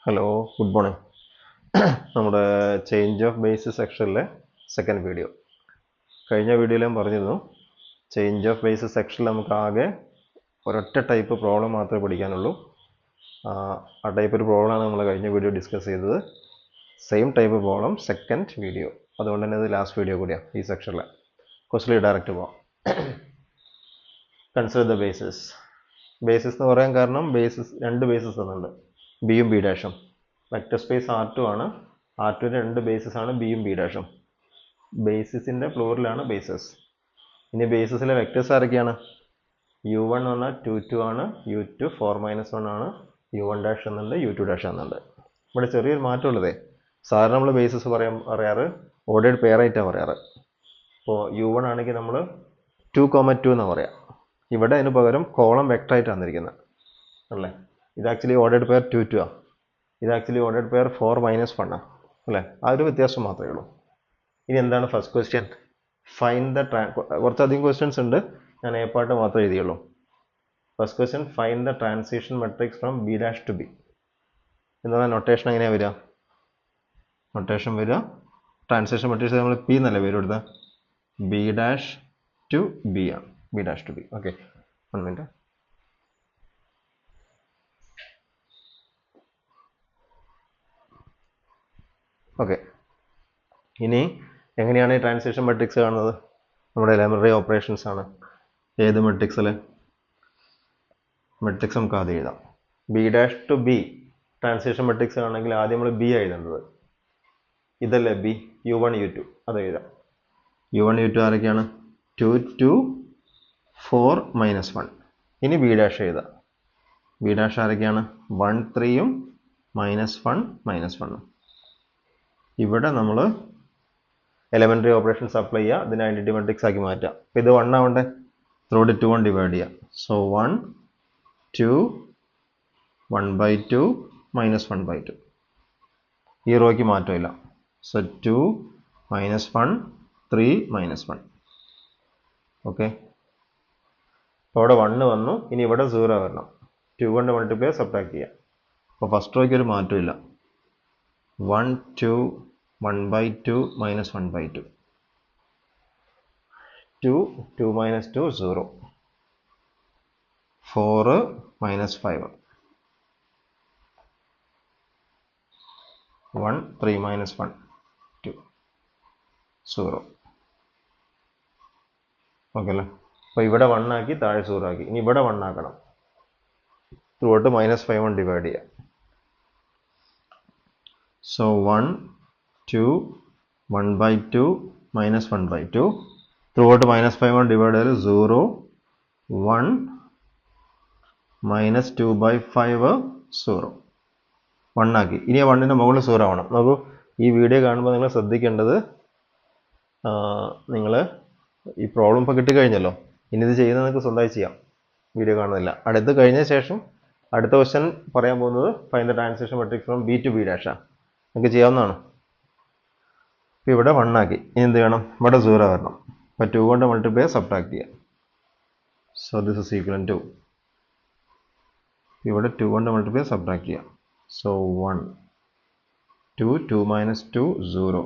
Hello, good morning. നമ്മുടെ change of base സെക്ഷനിലെ second video. കഴിഞ്ഞ വീഡിയോയിൽ ഞാൻ പറഞ്ഞിരുന്നു ചേഞ്ച് ഓഫ് ബേസ് സെക്ഷനിൽ നമുക്ക് ആകെ ഒരൊറ്റ ടൈപ്പ് പ്രോബ്ലം മാത്രമേ പഠിക്കാനുള്ളൂ. ആ ടൈപ്പ് ഒരു പ്രോബ്ലമാണ് നമ്മൾ കഴിഞ്ഞ വീഡിയോ ഡിസ്കസ് ചെയ്തത്. Same type problem second video, അതുകൊണ്ട് തന്നെ ഇത് ലാസ്റ്റ് വീഡിയോ കൂടിയാണ് ഈ സെക്ഷനിലെ. ക്വസ്റ്റിൽ ഡയറക്റ്റ് പോവാം. Consider the basis. ബേസിസ് എന്ന് പറയാൻ കാരണം രണ്ട് ബേസിസ് തന്നുണ്ട്, ബിയും ബി ഡാഷും. വെക്റ്റർ സ്പേസ് R2 ആണ്. R2ൻ്റെ രണ്ട് ബേസിസ് ആണ് ബിയും ബി ഡാഷും. ബേസിസിൻ്റെ പ്ലൂറലാണ് ബേസസ്. ഇനി ബേസിസിലെ വെക്റ്റേഴ്സ് ആരൊക്കെയാണ്? U1 എന്ന് പറഞ്ഞാൽ 2 ആണ്, U2 4-1 ആണ്, U1 ഡാഷ് എന്നുണ്ട്, U2 ഡാഷ് എന്നുണ്ട്. ഇവിടെ ചെറിയൊരു മാറ്റമുള്ളതേ, സാധാരണ നമ്മൾ ബേസിസ് പറയാറ് ഓർഡേഡ് പെയർ ആയിട്ടാണ് പറയാറ്. ഇപ്പോൾ U1 ആണെങ്കിൽ നമ്മൾ 2,2 എന്നാണ് പറയാം. ഇവിടെ അതിന് പകരം കോളം വെക്റ്റർ ആയിട്ടാണ് തന്നിരിക്കുന്നത് അല്ലേ. ഇത് ആക്ച്വലി ഓർഡേഡ് പെയർ 2 ആണ്. ഇത് ആക്ച്വലി ഓർഡേഡ് പെയർ 4-1 ആണ് അല്ലേ. ആ ഒരു വ്യത്യാസം മാത്രമേ ഉള്ളൂ. ഇനി എന്താണ് ഫസ്റ്റ് ക്വസ്റ്റ്യൻ? ഫൈൻഡ് ദ കുറച്ചധികം ക്വസ്റ്റ്യൻസ് ഉണ്ട്, ഞാൻ എ പാർട്ട് മാത്രമേ എഴുതിയുള്ളൂ. First question, find the transition matrix from B dash to B. എന്താണ് നൊട്ടേഷൻ? എങ്ങനെയാണ് വരിക? നൊട്ടേഷൻ വരിക, ട്രാൻസിഷൻ മെട്രിക്സ് നമ്മൾ പി എന്നല്ലേ പേര് കൊടുത്താൽ, ബി ഡാഷ് ടു ബി ആണ്. B dash to B. Okay, 1 minute. Okay, ഇനി എങ്ങനെയാണ് ഈ ട്രാൻസിഷൻ മെട്രിക്സ് കാണുന്നത്? നമ്മുടെ എലിമെൻ്ററി ഓപ്പറേഷൻസ് ആണ്. ഏത് മെട്രിക്സിൽ? മെട്രിക്സ് നമുക്ക് ആദ്യം എഴുതാം. B dash to B transition matrix ആണെങ്കിൽ ആദ്യം നമ്മൾ ബി എഴുതേണ്ടത്. ഇതല്ലേ ബി, U1 U2, അത് എഴുതാം. U1 U2 ആരൊക്കെയാണ്? 2 2 4-1. ഇനി ബി ഡാഷ് എഴുതാം. ബി ഡാഷ് ആരൊക്കെയാണ്? 1 3ഉം -1 ഇവിടെ നമ്മൾ എലിമെൻ്ററി ഓപ്പറേഷൻസ് അപ്ലൈ ചെയ്യുക, ഇതിനെ ഐഡൻറ്റിറ്റി മെട്രിക്സ് ആക്കി മാറ്റുക. അപ്പോൾ ഇത് 1 ആവണ്ടേ, ത്രൂ 2 കൊണ്ട് ഡിവൈഡ് ചെയ്യുക. സോ 1 2 1/2 -1/2. ഈ റോയ്ക്ക് മാറ്റമില്ല. സോ 2 -1 3 -1. ഓക്കെ, അപ്പോൾ അവിടെ 1 വന്നു. ഇനി ഇവിടെ 0 വരണം. 2 കൊണ്ട് മൾട്ടിപ്ലൈ സബ്ട്രാക്ട് ചെയ്യാം. അപ്പോൾ ഫസ്റ്റ് റോയ്ക്ക് ഒരു മാറ്റമില്ല. 1 2 1/2 -1/2. 2 2 -2 0. 4 -5. 1 3 -1 2 0. ഓക്കെ അല്ലേ. അപ്പോൾ ഇവിടെ 1 ആക്കി, താഴെ 0 ആക്കി. ഇനി ഇവിടെ 1 ആക്കണം. ത്രൂട്ട് -5 കൊണ്ട് ഡിവൈഡ് ചെയ്യാം. സോ 1 2 1/2 -1/2. ത്രൂട്ട് -5 കൊണ്ട് ഡിവൈഡ് ചെയ്താൽ 0 1 -2/5 0. 1 ആക്കി. ഇനി 1ൻ്റെ മുകളിൽ 0 ആവണം. നോക്കൂ, ഈ വീഡിയോ കാണുമ്പോൾ നിങ്ങൾ ശ്രദ്ധിക്കേണ്ടത്, നിങ്ങൾ ഈ പ്രോബ്ലം ഇപ്പോൾ കിട്ടിക്കഴിഞ്ഞല്ലോ. ഇനി ഇത് ചെയ്യുന്നത് നിങ്ങൾക്ക് സ്വന്തമായി ചെയ്യാം, വീഡിയോ കാണുന്നില്ല. അടുത്ത് കഴിഞ്ഞ ശേഷം അടുത്ത ക്വസ്റ്റ്യൻ പറയാൻ പോകുന്നത് find the transition matrix from B to B ഡാഷാണ്. നിങ്ങൾക്ക് ചെയ്യാവുന്നതാണ്. ഇപ്പോൾ ഇവിടെ 1 ആക്കി. ഇനി എന്ത് ചെയ്യണം? ഇവിടെ 0 വരണം. അപ്പോൾ 2 കൊണ്ട് മൾട്ടിപ്ലൈ സബ്ട്രാക്ട് ചെയ്യാം. So this is equal to, ഇവിടെ 2 കൊണ്ട് മൾട്ടിപ്ലൈ സബ്ട്രാക്ട് ചെയ്യാം. സോ 1 2 2 -2 0.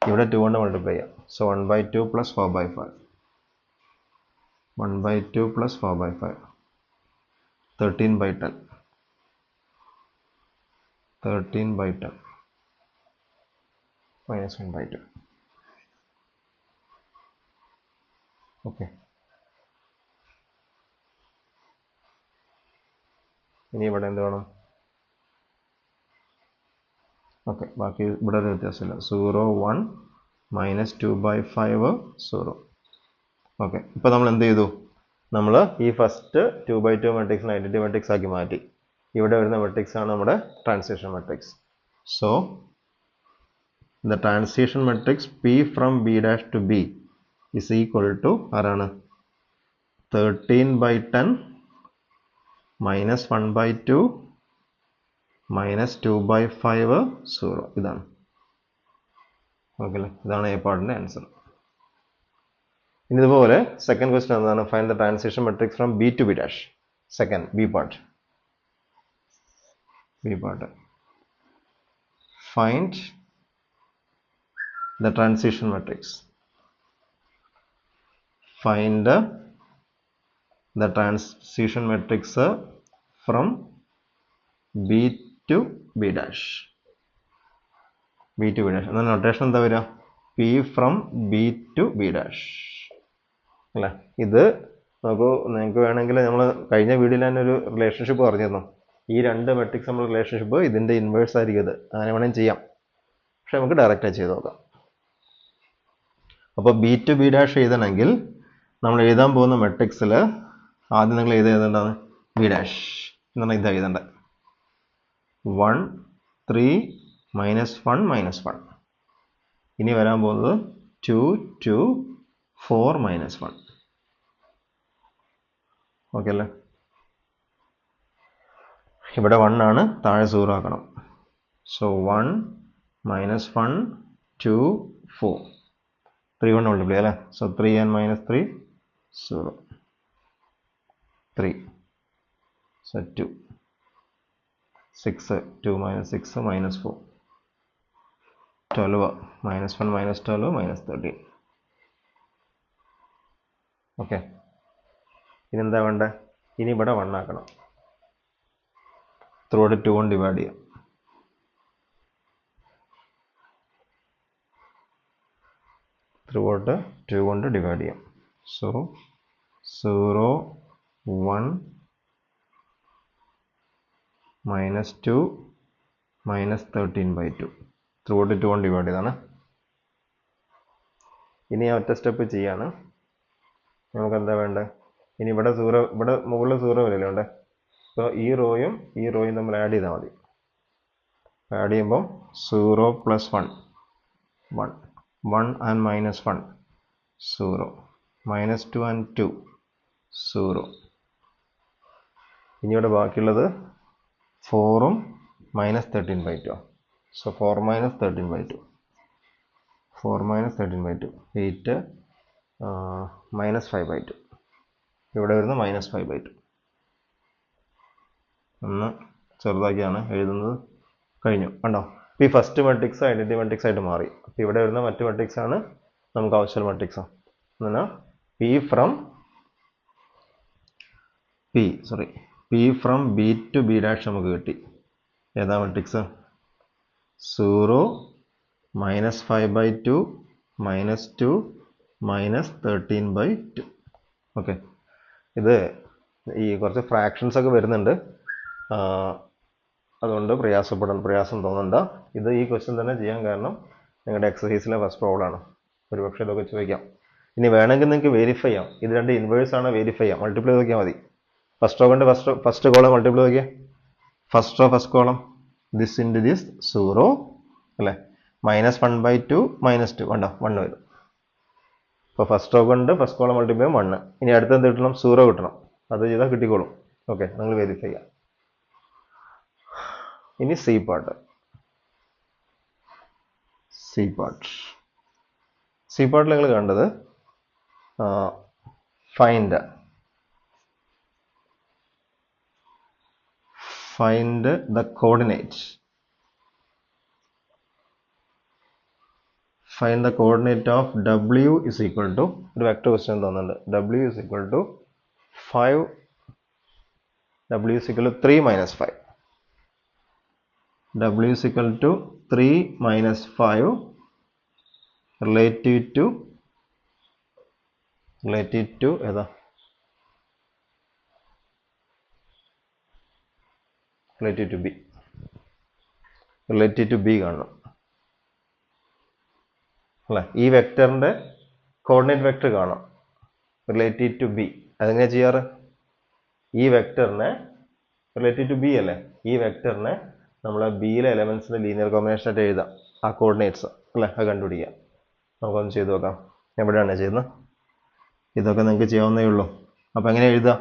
ഇവിടെ 2 കൊണ്ട് മൾട്ടിപ്ലൈ ചെയ്യാം. സോ 1/2 + 4/5. 1/2 + 4/5 13/10. 13/10 -1/2. ഓക്കെ, ഇനി ഇവിടെ എന്ത് വേണം? ഓക്കെ, ബാക്കി ഇവിടെ ഒരു വ്യത്യാസമില്ല. 0 1 -2/5 0. ഓക്കെ, ഇപ്പോൾ നമ്മൾ എന്ത് ചെയ്തു? നമ്മൾ ഈ ഫസ്റ്റ് 2/2 മെട്രിക്സിനെ ഐഡൻറ്റിറ്റി മെട്രിക്സ് ആക്കി മാറ്റി. ഇവിടെ വരുന്ന മെട്രിക്സ് ആണ് നമ്മുടെ transition matrix. So the transition matrix P from B dash to B is equal to ആരാണ്? 13/10 -1/2 -2/5 0. ഇതാണ്. ഓക്കെ അല്ലേ, ഇതാണ് എ പാർട്ടിൻ്റെ ആൻസർ. ഇനി ഇതുപോലെ സെക്കൻഡ് ക്വസ്റ്റ്യൻ എന്താണ്? Find the transition matrix from B to B dash. Second B part. B part. Find the transition matrix. Find the transition matrix from B to B dash. B to B dash. And the notation എന്താ വരിക? P from B to B dash. അല്ലേ? ഇത് നിങ്ങൾക്ക് വേണമെങ്കിൽ നമ്മൾ കഴിഞ്ഞ വീഡിയോയിൽ തന്നെ ഒരു റിലേഷൻഷിപ്പ് പറഞ്ഞിരുന്നു. ഈ രണ്ട് മെട്രിക്സ് നമ്മൾ റിലേഷൻഷിപ്പ് ഇതിൻ്റെ ഇൻവേഴ്സ് ആയിരിക്കും ഇത്. അങ്ങനെ വേണമെങ്കിൽ ചെയ്യാം. പക്ഷെ നമുക്ക് ഡയറക്റ്റായി ചെയ്ത് നോക്കാം. അപ്പോൾ ബി ടു ബി ഡാഷ് എഴുതണമെങ്കിൽ നമ്മൾ എഴുതാൻ പോകുന്ന മെട്രിക്സിൽ ആദ്യം നിങ്ങൾ എഴുതേണ്ടതാണ് ബി ഡാഷ് എന്നാണ് ഇത് എഴുതേണ്ടത്. 1 3 -1 -1. ഇനി വരാൻ പോകുന്നത് 2 2 4 -1. ഓക്കെ അല്ലേ? ഇവിടെ 1 ആണ്, താഴെ 0 ആക്കണം. സോ 1 -1 2 4. 3 കൊണ്ട് മൾട്ടിപ്ലൈ അല്ലേ? So 3 and -3 0 3. സോ 2 6 2 -6 -4 12 -1 -12 -13. ഓക്കെ. ഇനി എന്താ വേണ്ടത്? ഇനി ഇവിടെ 1 ആക്കണം. ത്രൂഔട്ട് 2 കൊണ്ട് ഡിവൈഡ് ചെയ്യാം. ത്രൂഔട്ട് 2 കൊണ്ട് ഡിവൈഡ് ചെയ്യാം. സോ 0 1 -2 -13/2. ത്രൂഔട്ട് 2 കൊണ്ട് ഡിവൈഡ് ചെയ്താണ്. ഇനി ഒറ്റ സ്റ്റെപ്പ് ചെയ്യാണ്. നമുക്ക് എന്താ വേണ്ടത്? ഇനി ഇവിടെ 0, ഇവിടെ മുകളിൽ 0 വരില്ല ഉണ്ട്. അപ്പോൾ ഈ റോയും തമ്മിൽ ആഡ് ചെയ്താൽ മതി. ആഡ് ചെയ്യുമ്പോൾ 0 + 1 1 1 and -1 0 -2 and 2 0. ഇനി ഇവിടെ ബാക്കിയുള്ളത് 4ഉം -13/2. സോ 4 -13/2 4 -13/2 8 -5/2. ഇവിടെ വരുന്ന -5/2. ഒന്ന് ചെറുതാക്കിയാണ് എഴുതുന്നത്. കഴിഞ്ഞു. കണ്ടോ? ഈ ഫസ്റ്റ് മെട്രിക്സ് ഐഡന്റിറ്റി മെട്രിക്സ് ആയിട്ട് മാറി. അപ്പോൾ ഇവിടെ വരുന്ന മറ്റു മെട്രിക്സ് ആണ് നമുക്ക് ആവശ്യമുള്ള മെട്രിക്സ്. എന്നാൽ P from B to B dash നമുക്ക് കിട്ടി. ഏതാ മെട്രിക്സ്? 0 -5/2 -2 -13/2. ഓക്കെ. ഇത് ഈ കുറച്ച് ഫ്രാക്ഷൻസ് ഒക്കെ വരുന്നുണ്ട്. അതുകൊണ്ട് പ്രയാസം തോന്നണ്ട. ഇത് ഈ ക്വസ്റ്റ്യൻ തന്നെ ചെയ്യാൻ കാരണം നിങ്ങളുടെ എക്സസൈസിലെ ഫസ്റ്റ് പ്രോബ്ലം ആണ്. ഒരുപക്ഷെ ഇതൊക്കെ ചോദിക്കാം. ഇനി വേണമെങ്കിൽ നിങ്ങൾക്ക് വെരിഫൈ ചെയ്യാം. ഇത് രണ്ട് ഇൻവേഴ്സ് ആണ്, വെരിഫൈ ചെയ്യാം. മൾട്ടിപ്ലൈ നോക്കിയാൽ മതി. ഫസ്റ്റ് റോ കൊണ്ട് ഫസ്റ്റ് കോളം മൾട്ടിപ്ലൈ നോക്കിയാൽ first row first column this into this 0 അല്ലേ? -1/2 -2 കണ്ടോ? 1 വരും. അപ്പോൾ ഫസ്റ്റ് റോ കൊണ്ട് ഫസ്റ്റ് കോളം മൾട്ടിപ്ലൈ 1. ഇനി അടുത്ത് എന്ത് കിട്ടണം? 0 കിട്ടണം. അത് ചെയ്താൽ കിട്ടിക്കോളും. ഓക്കെ, നിങ്ങൾ വെരിഫൈ ചെയ്യാം. ഇനി സി പാർട്ട് നിങ്ങൾ കണ്ടത് find the coordinate. Find the coordinate of W is equal to ഒരു വെക്ടർ ക്വസ്റ്റ്യൻ തന്നിട്ടുണ്ട്. W is equal to 5. W is equal to 3 - 5. W is equal to 3 - 5 relative to ഏതാ? relative to B കാണണം അല്ലേ? ഈ വെക്ടറിന്റെ coordinate vector കാണാം relative to B. അതെങ്ങനെ ചെയ്യാറ്? ഈ വെക്ടറിനെ റിലേറ്റീവ് ടു ബി അല്ലേ? ഈ വെക്ടറിനെ നമ്മളെ ബിയിലെ എലമെന്റ്സിന്റെ ലീനിയർ കോമ്പിനേഷൻ ആയിട്ട് എഴുതാം. ആ കോർഡിനേറ്റ്സ് അല്ലേ? അത് കണ്ടുപിടിക്കാം. നമുക്കൊന്ന് ചെയ്ത് നോക്കാം. എവിടെയാണ് ചെയ്യുന്നത്? ഇതൊക്കെ നിങ്ങൾക്ക് ചെയ്യാവുന്നേ ഉള്ളൂ. അപ്പോൾ എങ്ങനെ എഴുതാം?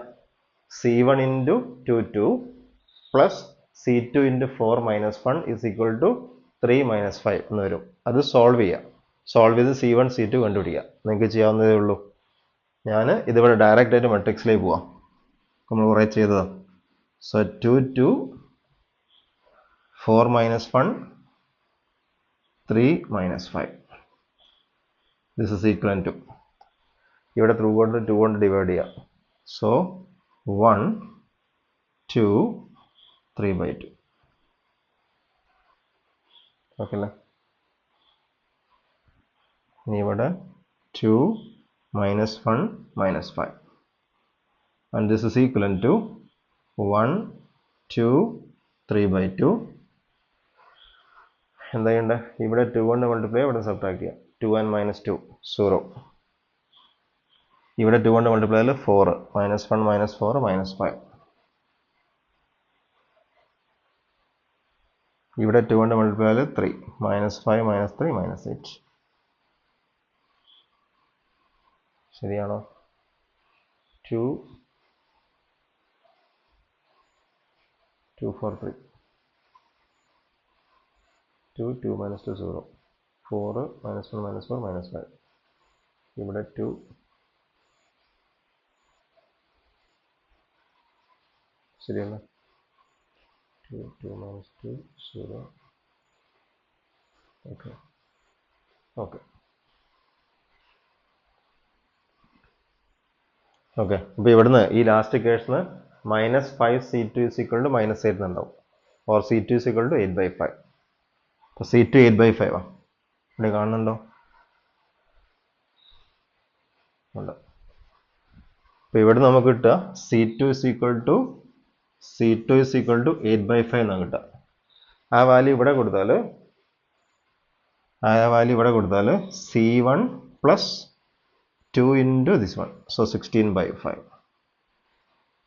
C1 × 2 2 plus C2 × 4 - 1 is equal to 3 - 5 എന്ന് വരും. അത് സോൾവ് ചെയ്യാം. സോൾവ് ചെയ്ത് C1 C2 കണ്ടുപിടിക്കാം. നിങ്ങൾക്ക് ചെയ്യാവുന്നതേ ഉള്ളൂ. ഞാൻ ഇതിവിടെ ഡയറക്റ്റ് ആയിട്ട് മെട്രിക്സിലേക്ക് പോവാം. നമ്മൾ കുറേ ചെയ്തതാണ്. So 2 2 4 minus 1, 3 minus 5. This is equivalent to, ഇവിടെ ത്രൂ കൊണ്ട് 2 കൊണ്ട് ഡിവൈഡ് ചെയ്യാം. സോ 1, 2, 3/2. ഓക്കെ അല്ലേ? ഇനി ഇവിടെ 2 minus 1 minus 5. And this is equivalent to 1, 2, 3/2. എന്താ ചെയ്യണ്ടേ? ഇവിടെ 2 കൊണ്ട് മൾട്ടിപ്ലൈ, ഇവിടെ സബ്ട്രാക്ട് ചെയ്യാം. 2 and minus 2, 0. ഇവിടെ 2 കൊണ്ട് മൾട്ടിപ്ലൈ ചെയ്താൽ 4, minus 1 minus 4 minus 5. ഇവിടെ 2 കൊണ്ട് മൾട്ടിപ്ലൈ ചെയ്താൽ 3, minus 5 minus 3 minus 8. ശരിയാണോ? 2, 2, 4, 3. 2, 2 minus 2, 0. 4, minus 1 minus 4 minus 5. ഇവിടെ 2, ശരിയല്ല? 2, 2 minus 2, 0. Okay okay okay. അപ്പോൾ ഇവിടുന്ന് ഈ ലാസ്റ്റ് കേസിന് -5c2 is equal to -8 എന്നുണ്ടാവും. Or c2 is equal to 8/5. അപ്പോൾ c2 8/5 ആണ്. ഇവിടെ കാണുന്നുണ്ടോ? ഉണ്ട്. അപ്പോൾ ഇവിടെ നമുക്ക് കിട്ടുക c2 is equal to 8/5 എന്നാണ് കിട്ടുക. ആ വാല്യൂ ഇവിടെ കൊടുത്താൽ c1 plus 2 into this one, so 16/5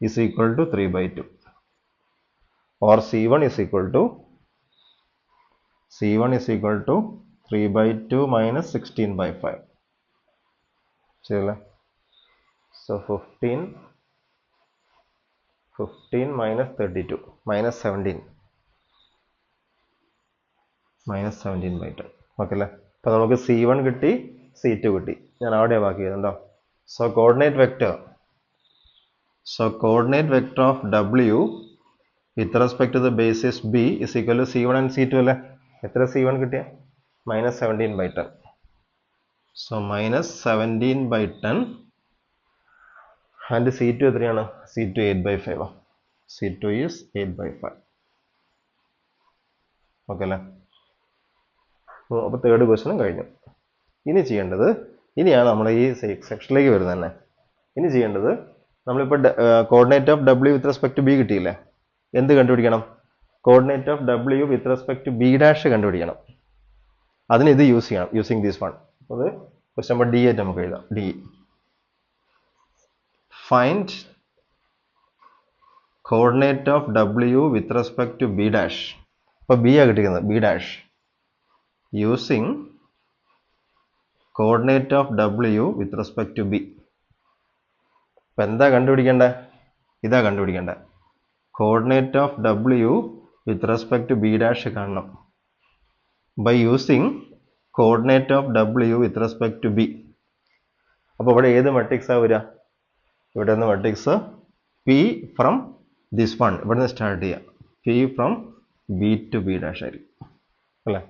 is equal to 3/2, or c1 is equal to 3/2 minus 16/5. ശരിയല്ലേ? So 15 minus 32 minus 17 -17/10. ഓക്കെ അല്ലേ? അപ്പോൾ നമുക്ക് c1 കിട്ടി, c2 കിട്ടി. ഞാൻ അവിടെ ബാക്കി ചെയ്തുണ്ടോ? So coordinate vector of w with respect to the basis b is equal to c1 and c2 അല്ലേ? എത്ര c1 കിട്ടിയ? -17/10. സോ -17/10 and c2 എത്രയാണ്? c2 8/5 ആണ്. c2 is 8/5. ഓക്കെ അല്ലേ? അപ്പോൾ തേർഡ് ക്വസ്റ്റ്യനും കഴിഞ്ഞു. ഇനിയാണ് നമ്മൾ ഈ സെക്ഷനിലേക്ക് വരുന്നത് തന്നെ. ഇനി ചെയ്യേണ്ടത്, നമ്മളിപ്പോൾ coordinate of w with respect to b കിട്ടിയില്ലേ? എന്ത് കണ്ടുപിടിക്കണം? Coordinate of w with respect to b' കണ്ടുപിടിക്കണം. അതിന് ഇത് യൂസ് ചെയ്യണം, യൂസിങ് ദിസ് വൺ. അത് ക്വസ്റ്റ്യൻ നമ്പർ D ആയിട്ട് നമുക്ക് എഴുതാം. D, find coordinate of w with respect to b'. അപ്പോൾ b ആണ് കിട്ടിയിരിക്കുന്നത്, b', using coordinate of w with respect to b. അപ്പോൾ എന്താ കണ്ടുപിടിക്കേണ്ടത്? ഇതാ കണ്ടുപിടിക്കേണ്ടത്. Coordinate of w with respect to b' കാണണം by using coordinate of w with respect to b. അപ്പോൾ ഇവിടെ ഏത് മെട്രിക്സാണ് വരിക? ഇവിടെ നിന്ന് matrix p from this one, ഇവിടെ നിന്ന് സ്റ്റാർട്ട് ചെയ്യാം. p from b to b' ആയിരിക്കും അല്ലേ?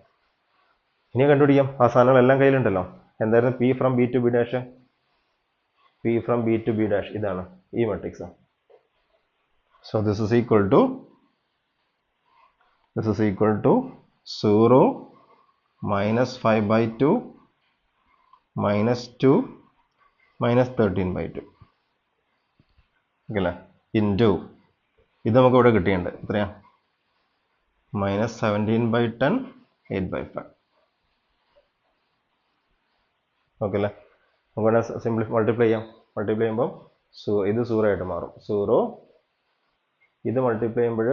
ഇനി കണ്ടുപിടിക്കാം. ആ സാധനങ്ങളെല്ലാം കയ്യിലുണ്ടല്ലോ. എന്തായിരുന്നു p from b to b'? p from b to b', ഇതാണ് ഈ matrix. So this is equal to 0, -5/2, -2, -13/2. Okay അല്ലേ? ഇൻറ്റു ഇത് നമുക്ക് ഇവിടെ കിട്ടിയുണ്ട്. എത്രയാ? -17/10, 8/5. ഓക്കെ അല്ലേ? നമുക്ക് മൾട്ടിപ്ലൈ ചെയ്യുമ്പോൾ ഇത് 0 ആയിട്ട് മാറും. 0, ഇത് മൾട്ടിപ്ലൈ ചെയ്യുമ്പോൾ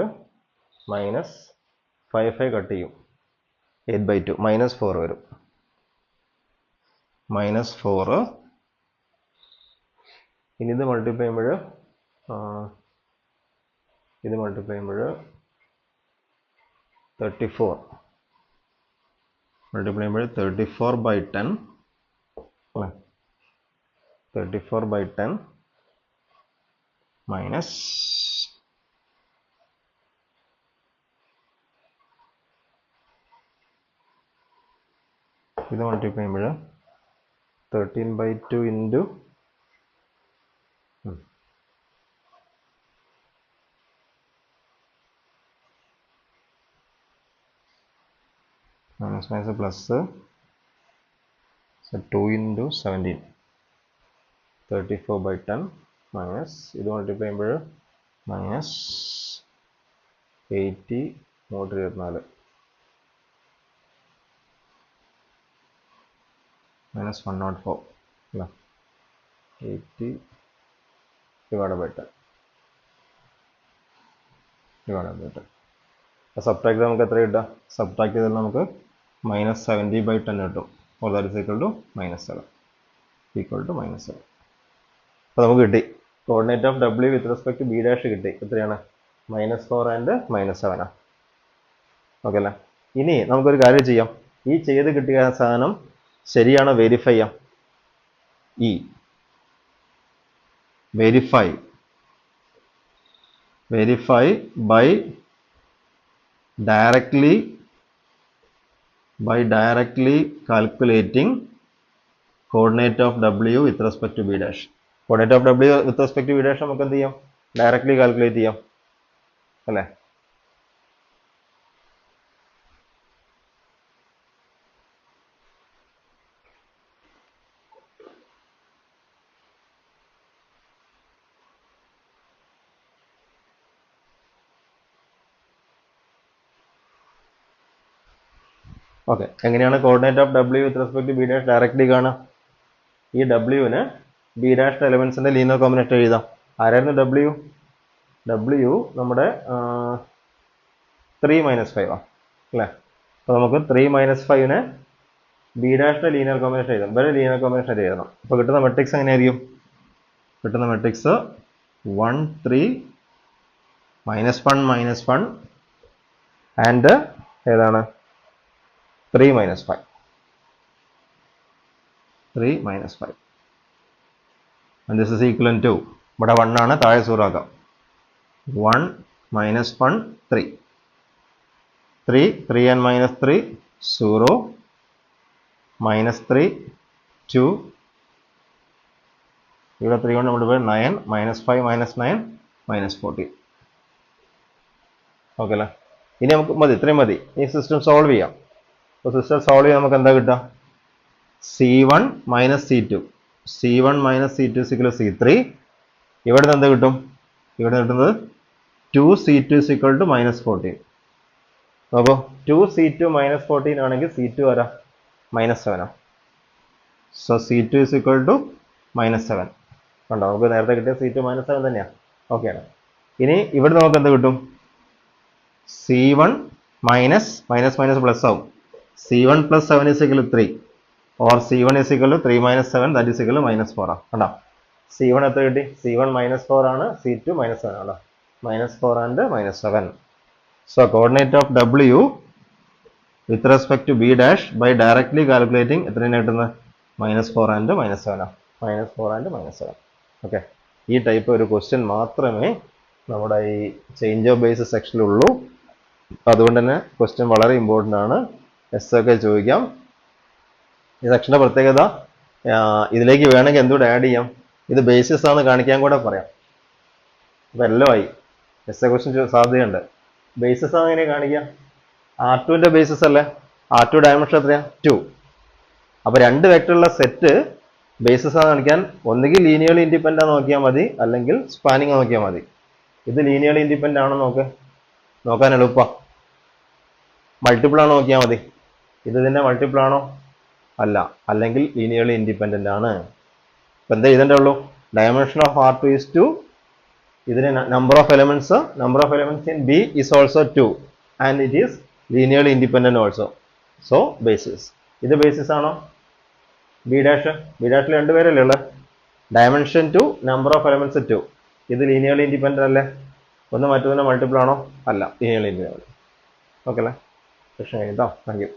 -5 കട്ട് ചെയ്യും, 8/2, -4 വരും. -4, ഇനി ഇത് മൾട്ടിപ്ലൈ ചെയ്യുമ്പോൾ 34, 34/10, 34/10 minus ഇത് മൾട്ടിപ്ലൈ ചെയ്യുമ്പോൾ 13/2 into minus minus plus, so 2 into 17, 34/10 minus ഇത് മൾട്ടിപ്ലൈ ചെയ്യുമ്പോൾ minus 80 മോഡ് 24 minus 104 അല്ല 80 divided by 10 സബ്ട്രാക്ട് നമുക്ക് എത്ര കിട്ടുക? സബ്ട്രാക്ട് ചെയ്താൽ നമുക്ക് -70/10 കിട്ടും. Or that is equal to -7 equal to -7. അപ്പോൾ നമുക്ക് കിട്ടി coordinate of W with respect to B' കിട്ടി. എത്രയാണ്? -4 ആൻഡ് -7. ഓക്കെ അല്ലേ? ഇനി നമുക്കൊരു കാര്യം ചെയ്യാം. ഈ ചെയ്ത് കിട്ടിയ സാധനം ശരിയാണോ വെരിഫൈ ചെയ്യാം. Verify by directly calculating coordinate of W with respect to B dash. Coordinate of W with respect to B dash നമുക്ക് എന്ത് ചെയ്യാം? ഡയറക്ട്ലി കാൽക്കുലേറ്റ് ചെയ്യാം അല്ലേ? ഓക്കെ, എങ്ങനെയാണ് coordinate of W with respect to B dash directly കാണുക? ഈ ഡബ്ല്യുവിന് B dash എലമെന്റ്സിന്റെ ലീനിയർ കോമ്പിനേഷൻ എഴുതാം. ആരായിരുന്നു W? W നമ്മുടെ 3 - 5 ആണ് അല്ലേ? അപ്പോൾ നമുക്ക് 3 - 5നെ ബി ഡാഷിന്റെ ലീനിയർ കോമ്പിനേഷൻ എഴുതാം. വേറെ ലീനിയർ കോമ്പിനേഷൻ എഴുതണം. അപ്പോൾ കിട്ടുന്ന മെട്രിക്സ് എങ്ങനെയായിരിക്കും? കിട്ടുന്ന മെട്രിക്സ് 1 3 -1 -1 ആൻഡ് ഏതാണ്? 3 - 5. 3 - 5. And this is equivalent to, ഇവിടെ 1 ആണ്, താഴെ 0 ആക്കാം. 1 - 1 3. 3 and -3 0, -3 2. ഇവിടെ 3 കൊണ്ട് നമ്മൾ 9, -5 -9 -14. ഓക്കെ അല്ലേ? ഇനി നമുക്ക് മതി, ഇത്രയും മതി. ഈ സിസ്റ്റം സോൾവ് ചെയ്യാം. അപ്പോൾ സിസ്റ്റം സോൾവ് ചെയ്യാൻ നമുക്ക് എന്താ കിട്ടുക? C1 - C2. C1 - C2 = C3. ഇവിടെ നിന്ന് എന്ത് കിട്ടും? ഇവിടെ കിട്ടുന്നത് 2C2 = -14. അപ്പോൾ 2C2 -14 ആണെങ്കിൽ C2 ആരാ? -7. So C2 = -7. കണ്ടോ? നമുക്ക് നേരത്തെ കിട്ടിയ C2 -7 തന്നെയാണ്. ഓക്കെ ആണ്. ഇനി ഇവിടെ നമുക്ക് എന്ത് കിട്ടും? C1 പ്ലസ് ആവും. C1 + 7 = 3. or C1 = 3 - 7, that is -4 ആണ്. കണ്ടോ? C1 എത്ര കിട്ടി? C1 -4 ആണ്, C2 -7 ആണ്. -4 and -7. So coordinate of W with respect to B dash by directly calculating എത്രയാണ് കിട്ടുന്നത്? -4 and -7 ആണ്. -4 and -7. ഓക്കെ, ഈ ടൈപ്പ് ഒരു ക്വസ്റ്റ്യൻ മാത്രമേ നമ്മുടെ ഈ ചേഞ്ച് ഓഫ് ബേസിസ് സെക്ഷനിലുള്ളൂ. അതുകൊണ്ട് തന്നെ ക്വസ്റ്റ്യൻ വളരെ ഇമ്പോർട്ടൻ്റ് ആണ്. ഒക്കെ ചോദിക്കാം. ഈ സെക്ഷൻ്റെ പ്രത്യേകത, ഇതിലേക്ക് വേണമെങ്കിൽ എന്തുകൂടെ ആഡ് ചെയ്യാം? ഇത് ബേസിസ് ആണെന്ന് കാണിക്കാൻ കൂടെ പറയാം. അപ്പോൾ എല്ലാം ആയി. ക്വസ്റ്റ്യൻ സാധ്യതയുണ്ട്. ബേസിസ് ആണ് എങ്ങനെ കാണിക്കാം? R2ന്റെ ബേസിസ് അല്ലേ? R2 ഡയമെൻഷൻ എത്രയാ? 2. അപ്പോൾ രണ്ട് വെക്ടറുള്ള സെറ്റ് ബേസിസ് ആണ് കാണിക്കാൻ ഒന്നുകിൽ ലീനിയർലി ഇൻഡിപെൻഡൻ്റ് നോക്കിയാൽ മതി, അല്ലെങ്കിൽ സ്പാനിങ് നോക്കിയാൽ മതി. ഇത് ലീനിയർലി ഇൻഡിപെൻഡൻ്റ് ആണോ നോക്കാൻ എളുപ്പം. മൾട്ടിപ്പിൾ ആണോ നോക്കിയാൽ മതി. ഇത് ഇതിൻ്റെ മൾട്ടിപ്പിൾ ആണോ? അല്ല, അല്ലെങ്കിൽ ലീനിയർലി ഇൻഡിപെൻഡൻ്റ് ആണ്. അപ്പോൾ എന്താ എഴുതേണ്ടേ ഉള്ളൂ? Dimension of R2 is 2. ഇതിന് number of elements in B is also 2 and it is linearly independent also. So basis. ഇത് ബേസിസ് ആണോ? ബി ഡാഷിൽ രണ്ടുപേരല്ലേ ഉള്ളത്? Dimension 2, number of elements 2. ഇത് ലീനിയർലി ഇൻഡിപെൻഡൻ്റ് അല്ലേ? ഒന്ന് മറ്റൊന്നിന്റെ മൾട്ടിപ്പിൾ ആണോ? അല്ല, ലീനിയർലി ഇൻഡിപെൻഡൻ്റ്. ഓക്കെ അല്ലേ? സെക്ഷൻ കഴിഞ്ഞോ? Thank you.